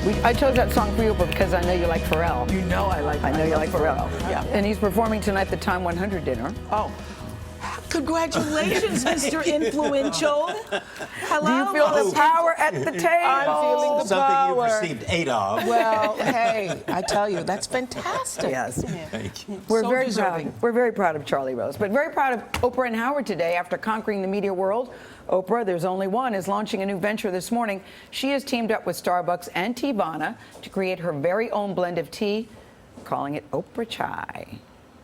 I chose that song for you because I know you like Pharrell. You know I know you like Pharrell. Yeah. And he's performing tonight at the Time 100 dinner. Oh. Congratulations, Mr. Influential. Hello. Do you feel the power at the table? I'm feeling the Something power. you've received 8 of. Well, hey, I tell you, that's fantastic. Yes. Thank you. We're So very deserving. proud. We're very proud of Charlie Rose, but very proud of Oprah and Howard today after conquering the media world. Oprah, there's only one, is launching a new venture this morning. She has teamed up with Starbucks and Teavana to create her very own blend of tea, calling it Oprah Chai.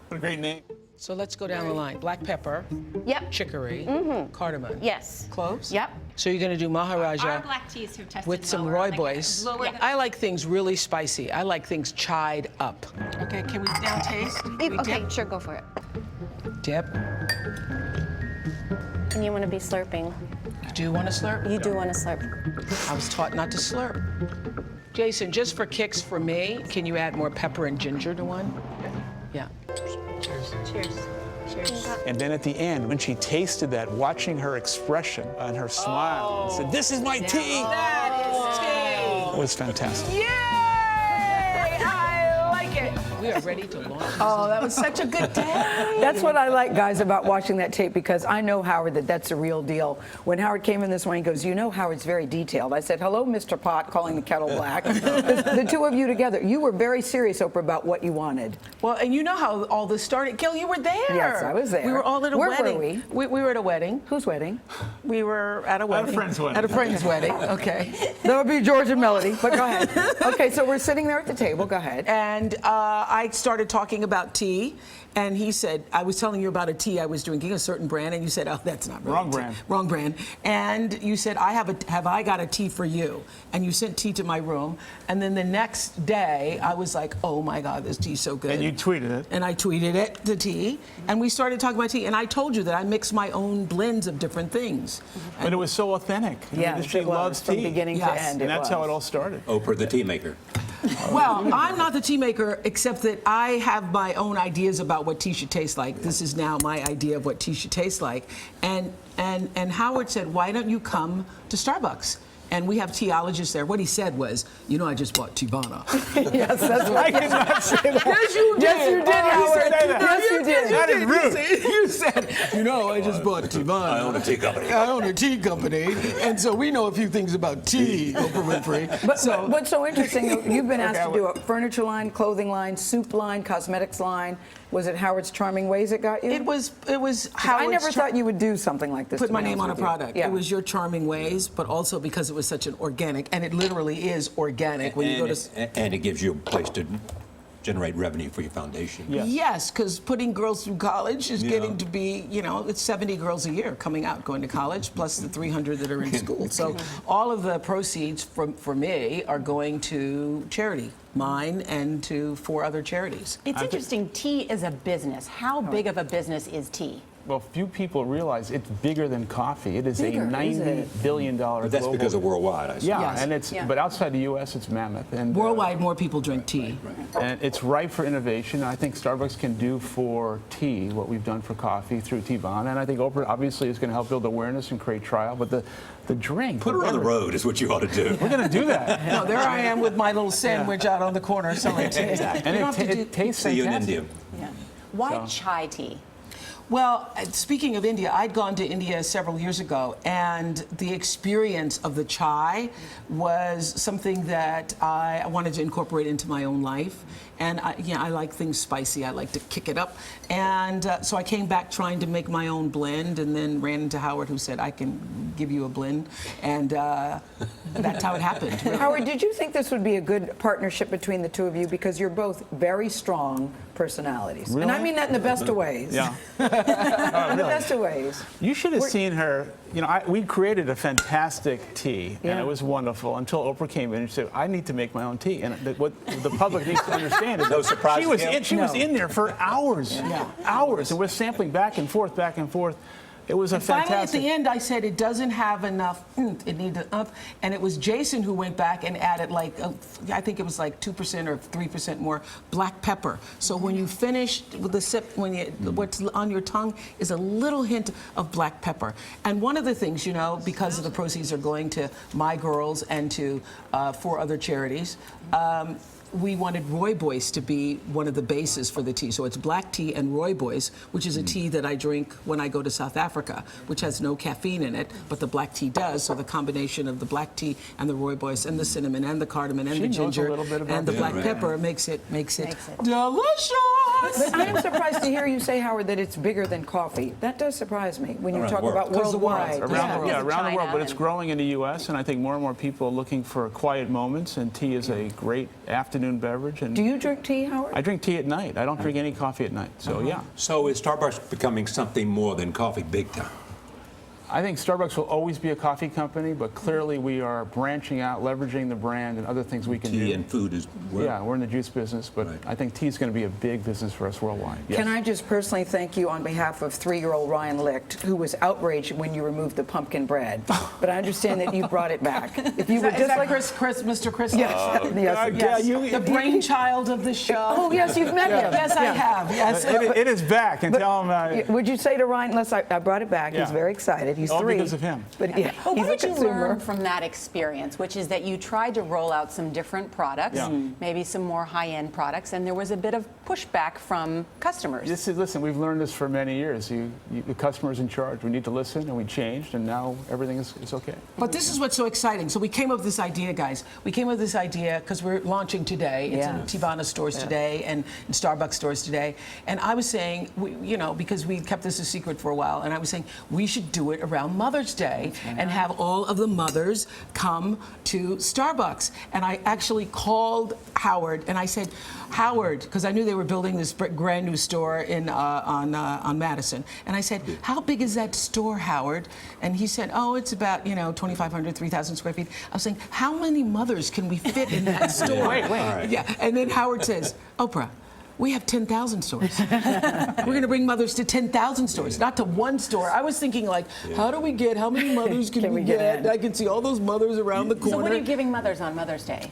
What a great name. So let's go down the line. Black pepper, Yep. chicory, cardamom. Yes. Cloves? Yep. So you're going to do Maharaja Our black teas have tested with some lower, Roy like, Boys. lower than- I like things really spicy. I like things chied up. Okay, can we now taste? We Okay, dip? sure, go for it. Dip. And you want to be slurping. You do want to slurp? You do want to slurp. I was taught not to slurp. Jason, just for kicks for me, can you add more pepper and ginger to one? Yeah. Cheers. Cheers. And then at the end, when she tasted that, watching her expression and her smile, and said, "This is my tea," That is tea. was fantastic. Yay! I like it. We are ready to launch. Oh, that was such a good day. That's what I like, guys, about watching that tape, because I know, Howard, that's the real deal. When Howard came in this morning, he goes, you know, Howard's very detailed. I said, hello, Mr. Pot, calling the kettle black. The two of you together, you were very serious, Oprah, about what you wanted. Well, and you know how all this started. Gil, you were there. Yes, I was there. We were all at a Where wedding. were We were at a wedding. Whose wedding? We were at a wedding. friend's wedding. At a friend's wedding, okay. That would be George and Melody, but go ahead. Okay, so we're sitting there at the table. Go ahead. And I started talking about tea, and he said, I was telling you about a tea I was drinking, a certain brand, and you said, oh, that's not really Wrong tea. brand. Wrong brand. And you said, have I got a tea for you? And you sent tea to my room, and then the next day, I was like, oh my God, this tea's so good. And you tweeted it. And I tweeted it, the tea, and we started talking about tea, and I told you that I mix my own blends of different things. But it was so authentic. I mean, Yeah, she it was, loves from tea. beginning to Yes. end. And that's how it all started. Oprah, the tea maker. Well, I'm not the tea maker, except that I have my own ideas about what tea should taste like. This is now my idea of what tea should taste like. And Howard said, why don't you come to Starbucks? And we have teologists there. What he said was, you know, I just bought Teavana. Yes, that's right. I did not say that. Yes, you did. Yes, you did, Howard. Yes, you did. That is rude. You said, you know, I just bought Teavana. I own a tea company. I own a tea company, and so we know a few things about tea, Oprah Winfrey. But what's so interesting, you've been asked to do a furniture line, clothing line, soup line, cosmetics line. Was it Howard's Charming Ways that got you? It was Howard's. I never thought you would do something like this. Put to my be name on a honest with you. product. Yeah. It was your Charming Ways, but also because it was such an organic, and it literally is organic when you go to. And it gives you a place to generate revenue for your foundation. Yeah. Yes, because putting girls through college is Yeah. getting to be, you know, it's 70 girls a year coming out, going to college, plus the 300 that are in school. So all of the proceeds for me are going to charity, mine and to 4 other charities. It's interesting, tea is a business. How big of a business is tea? Well, few people realize it's bigger than coffee. It is Bigger, a is $90 it? billion But that's global. because of worldwide, I suppose. Yeah, Yes. and it's Yeah. but outside the U.S. it's mammoth, and Worldwide, more people drink tea. and it's ripe for innovation. I think Starbucks can do for tea what we've done for coffee through Teavana, and I think Oprah obviously is going to help build awareness and create trial. But the drink, Put her on the road is what you ought to do. We're going to do that. No, there I am with my little sandwich out on the corner selling tea. And You don't have to do- it tastes See you in fantastic. India. Why chai tea? Well, speaking of India, I'd gone to India several years ago, and the experience of the chai was something that I wanted to incorporate into my own life. And I like things spicy. I like to kick it up. And so I came back trying to make my own blend, and then ran into Howard, who said, I can give you a blend. And that's how it happened. really. Howard, did you think this would be a good partnership between the two of you? Because you're both very strong personalities. And I Really? mean that in the best of ways. Yeah. In the best of ways. You should have seen her. You know, we created a fantastic tea, Yeah. and it was wonderful until Oprah came in and said, "I need to make my own tea." And what the public needs to understand is No surprise she was to him? in, she was No. in there for hours, hours, and we're sampling back and forth, It was a And finally, at fantastic. the end, I said it doesn't have enough. It needed and it was Jason who went back and added I think it was like 2% or 3% more black pepper. So when you finish with the sip, what's on your tongue is a little hint of black pepper. And one of the things, because of the proceeds are going to My Girls and to 4 other charities. We wanted Rooibos to be one of the bases for the tea. So it's black tea and Rooibos, which is a tea that I drink when I go to South Africa, which has no caffeine in it, but the black tea does. So the combination of the black tea and the Rooibos and the cinnamon and the cardamom and She the knows a ginger little bit about and the that. black Yeah, right. pepper makes it delicious. But I am surprised to hear you say, Howard, that it's bigger than coffee. That does surprise me when you Around talk the world. about 'Cause the world. worldwide. Around the China world, but it's and- growing in the U.S., and I think more and more people are looking for quiet moments, and tea is a great afternoon beverage. And Do you drink tea, Howard? I drink tea at night. I don't drink any coffee at night, so yeah. So is Starbucks becoming something more than coffee big time? I think Starbucks will always be a coffee company, but clearly we are branching out, leveraging the brand and other things we can Tea do. and food as well. Yeah, we're in the juice business, but Right. I think tea is going to be a big business for us worldwide. Yes. Can I just personally thank you on behalf of 3-year-old Ryan Licht, who was outraged when you removed the pumpkin bread. But I understand that you brought it back. If you were Is just that like Mr. Chris? Yes, yes. Yes. The brainchild of the show. Oh, yes, you've met him. Yes, I have. Yes. It is back, and tell him. Would you say to Ryan, unless I brought it back, Yeah. he's very excited. He's All 3. because of him. But yeah, But he's what a did you consumer. learn from that experience, which is that you tried to roll out some different products, Yeah. maybe some more high-end products, and there was a bit of pushback from customers. Listen, we've learned this for many years. The customer's in charge. We need to listen, and we changed, and now everything is okay. But this is what's so exciting. So we came up with this idea, guys. We came up with this idea because we're launching today. It's in Yeah. Teavana stores today and in Starbucks stores today. And I was saying, because we kept this a secret for a while, and I was saying we should do it around Mother's Day and have all of the mothers come to Starbucks. And I actually called Howard and I said, Howard, because I knew they were building this brand new store on Madison. And I said, how big is that store, Howard? And he said, oh, it's about 2,500, 3,000 square feet. I was saying, how many mothers can we fit in that store? Wait. Yeah. And then Howard says, Oprah, we have 10,000 stores. We're going to bring mothers to 10,000 stores, not to one store. I was thinking, how many mothers can we get? in? I can see all those mothers around the corner. So what are you giving mothers on Mother's Day?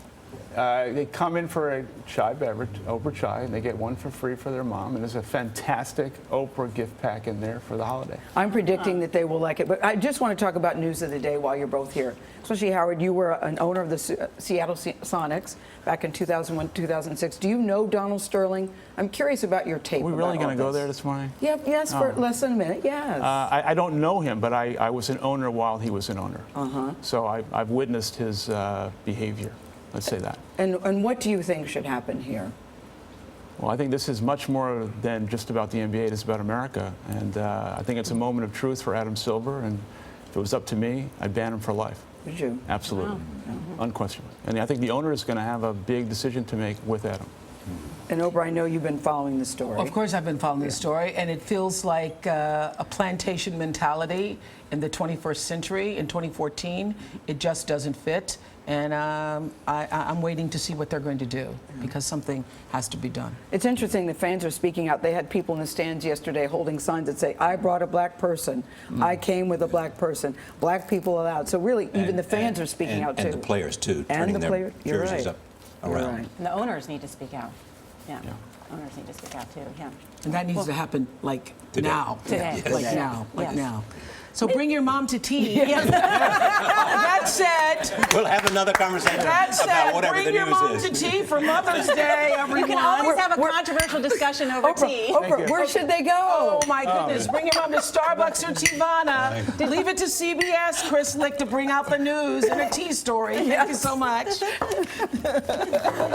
They come in for a chai beverage, Oprah Chai, and they get one for free for their mom. And there's a fantastic Oprah gift pack in there for the holiday. I'm predicting that they will like it. But I just want to talk about news of the day while you're both here. Especially, Howard, you were an owner of the Seattle Sonics back in 2001, 2006. Do you know Donald Sterling? I'm curious about your take. Are we about really all going to go this. there this morning? Yeah, yes, for less than a minute, yes. I don't know him, but I was an owner while he was an owner. So I've witnessed his behavior. Let's say that. And what do you think should happen here? Well, I think this is much more than just about the NBA. It's about America. And I think it's a moment of truth for Adam Silver. And if it was up to me, I'd ban him for life. Would you? Absolutely. Unquestionably. And I think the owner is going to have a big decision to make with Adam. And Oprah, I know you've been following the story. Of course, I've been following this story, and it feels like a plantation mentality in the 21st century. In 2014, it just doesn't fit, and I'm waiting to see what they're going to do because something has to be done. It's interesting, the fans are speaking out. They had people in the stands yesterday holding signs that say, I brought a black person. I came with a black person. Black people allowed. So really, even the fans are speaking out, too. And the players, too, And turning the their players. You're jerseys right. up You're around. right. And the owners need to speak out. Yeah. Owners need to speak out, too. Yeah. And that needs to happen Today. now. Today. Like Yes. now. Like Yes. now. So bring your mom to tea. That said, We'll have another conversation about whatever bring the your mom news to is. tea for Mother's Day, everyone. You can always have a controversial discussion over tea. Oprah, where should they go? Oh my goodness! Bring your mom to Starbucks or Teavana. Leave it to CBS, Chris Lick, to bring out the news and a tea story. Thank you so much.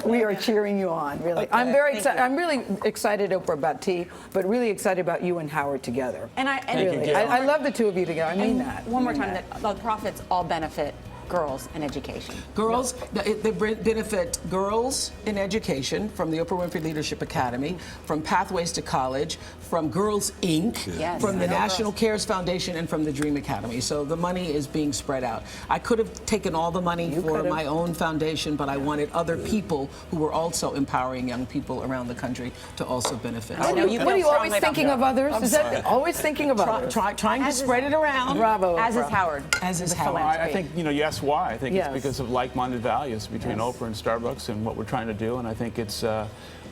We are cheering you on, really. I'm very excited. I'm really excited, Oprah, about tea, but really excited about you and Howard together. And Really. I love the two of you together. I mean that. One more I mean time, that. that the profits all benefit girls in education. Girls, they benefit girls in education from the Oprah Winfrey Leadership Academy, from Pathways to College, from Girls Inc., Yes. from the Go National Girls. Cares Foundation, and from the Dream Academy. So the money is being spread out. I could have taken all the money for could've. my own foundation, but I wanted other people who were also empowering young people around the country to also benefit. I know you What are you feel always strongly about thinking that. of others? Is that always thinking of others? Trying to spread it around. Bravo. As is Oprah. Howard. As is The Howard. philanthropy. I think, you asked why. I think Yes. it's because of like-minded values between Yes. Oprah and Starbucks and what we're trying to do. And I think it's,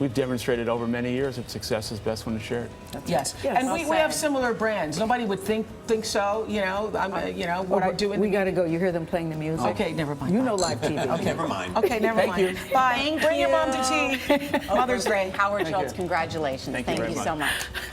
we've demonstrated over many years that success is best when it's shared. Yes, Yes. and Well we have said. similar brands. Nobody would think so. What I do in We got to go. You hear them playing the music? Okay, never mind. You know live TV. Okay, Never mind. Okay, never Thank mind. you. Bye. Thank Bring your you. mom to tea. Mother's Day. Howard Schultz, congratulations. Thank you very you much. so much.